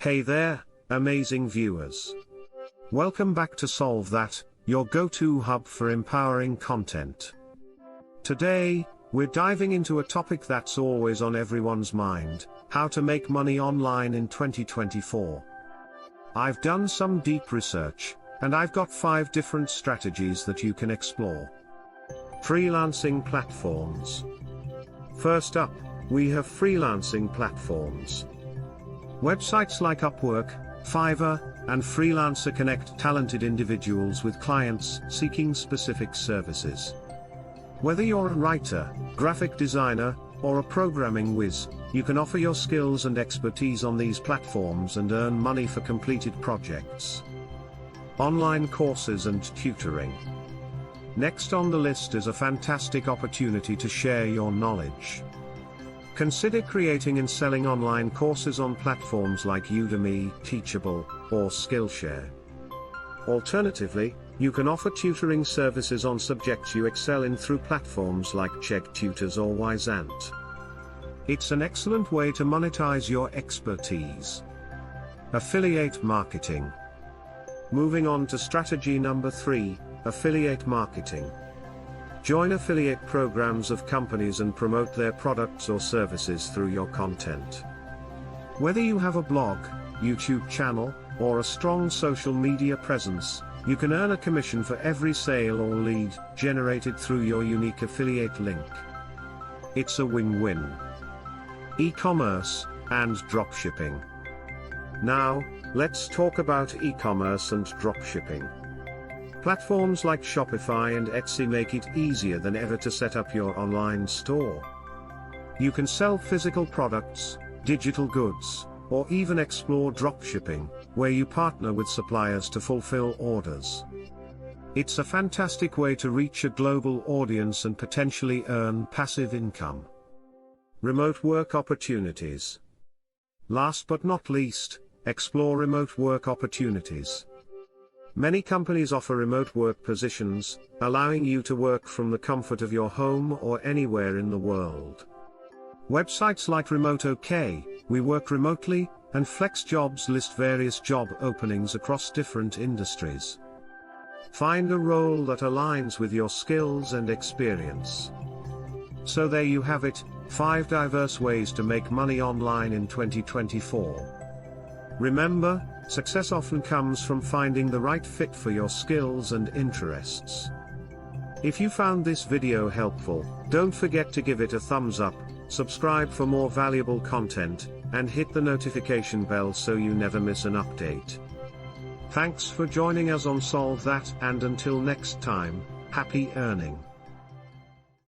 Hey there, amazing viewers. Welcome back to Solve That, your go-to hub for empowering content. Today, we're diving into a topic that's always on everyone's mind: how to make money online in 2024. I've done some deep research, and I've got 5 different strategies that you can explore. Freelancing platforms. First up, we have freelancing platforms. Websites like Upwork, Fiverr, and Freelancer connect talented individuals with clients seeking specific services. Whether you're a writer, graphic designer, or a programming whiz, you can offer your skills and expertise on these platforms and earn money for completed projects. Online courses and tutoring. Next on the list is a fantastic opportunity to share your knowledge. Consider creating and selling online courses on platforms like Udemy, Teachable, or Skillshare. Alternatively, you can offer tutoring services on subjects you excel in through platforms like Chegg Tutors or Wyzant. It's an excellent way to monetize your expertise. Affiliate marketing. Moving on to strategy number 3, affiliate marketing. Join affiliate programs of companies and promote their products or services through your content. Whether you have a blog, YouTube channel, or a strong social media presence, you can earn a commission for every sale or lead generated through your unique affiliate link. It's a win-win. E-commerce and dropshipping. Now, let's talk about e-commerce and dropshipping. Platforms like Shopify and Etsy make it easier than ever to set up your online store. You can sell physical products, digital goods, or even explore dropshipping, where you partner with suppliers to fulfill orders. It's a fantastic way to reach a global audience and potentially earn passive income. Remote work opportunities. Last but not least, explore remote work opportunities. Many companies offer remote work positions, allowing you to work from the comfort of your home or anywhere in the world. Websites like Remote OK, We Work Remotely, and FlexJobs list various job openings across different industries. Find a role that aligns with your skills and experience. So there you have it, 5 diverse ways to make money online in 2024. Remember, success often comes from finding the right fit for your skills and interests. If you found this video helpful, don't forget to give it a thumbs up, subscribe for more valuable content, and hit the notification bell so you never miss an update. Thanks for joining us on Solve That, and until next time, happy earning.